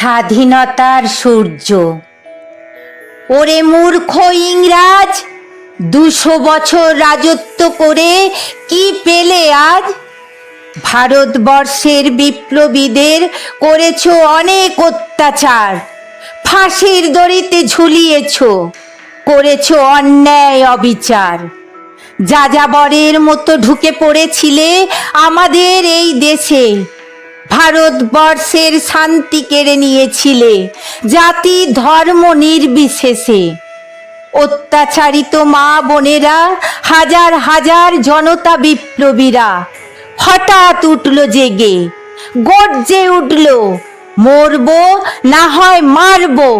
স্বাধীনতার সূর্য। ওরে মূর্খ ইংরাজ, 200 বছর রাজত্ব করে কি পেলে আজ? ভারতবর্ষের বিপ্লবীদের করেছ অনেক অত্যাচার, ফাঁসির দড়িতে ঝুলিয়েছ, করেছ অন্যায় অবিচার। যাযাবরের মতো ঢুকে পড়েছিলে আমাদের এই দেশে, ভারতবর্ষের শান্তি কেড়ে নিয়েছিলে জাতি ধর্ম নির্বিশেষে। অত্যাচারিত মা বোনেরা, হাজার হাজার জনতা বিপ্লবীরা হঠাৎ উঠল জেগে, গর্জে উঠল, মরবো না হয় মারবো।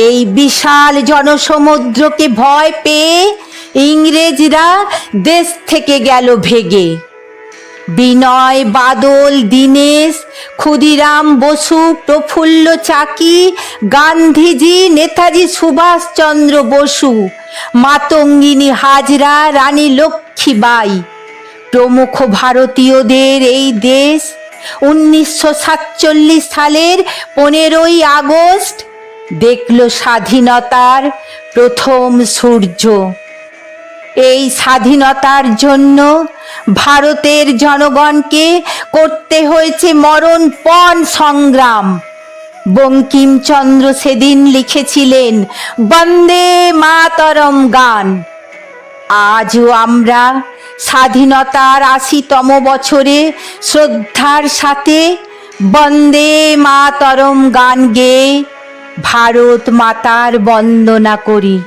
এই বিশাল জনসমুদ্রকে ভয় পেয়ে ইংরেজরা দেশ থেকে গেল ভেগে। বিনয়, বাদল, দীনেশ, ক্ষুদিরাম বসু, প্রফুল্ল চাকি, গান্ধীজি, নেতাজি সুভাষচন্দ্র বসু, মাতঙ্গিনী হাজরা, রানী লক্ষ্মীবাই প্রমুখ ভারতীয়দের এই দেশ 1947 সালের 15ই আগস্ট দেখল স্বাধীনতার প্রথম সূর্য। এই স্বাধীনতার জন্য ভারতের জনগণকে করতে হয়েছে মরণপণ সংগ্রাম। বঙ্কিমচন্দ্র সেদিন লিখেছিলেন বন্দে মাতরম গান। আজও আমরা স্বাধীনতার 80তম বছরে শ্রদ্ধার সাথে বন্দে মাতরম গান গেয়ে ভারত মাতার বন্দনা করি।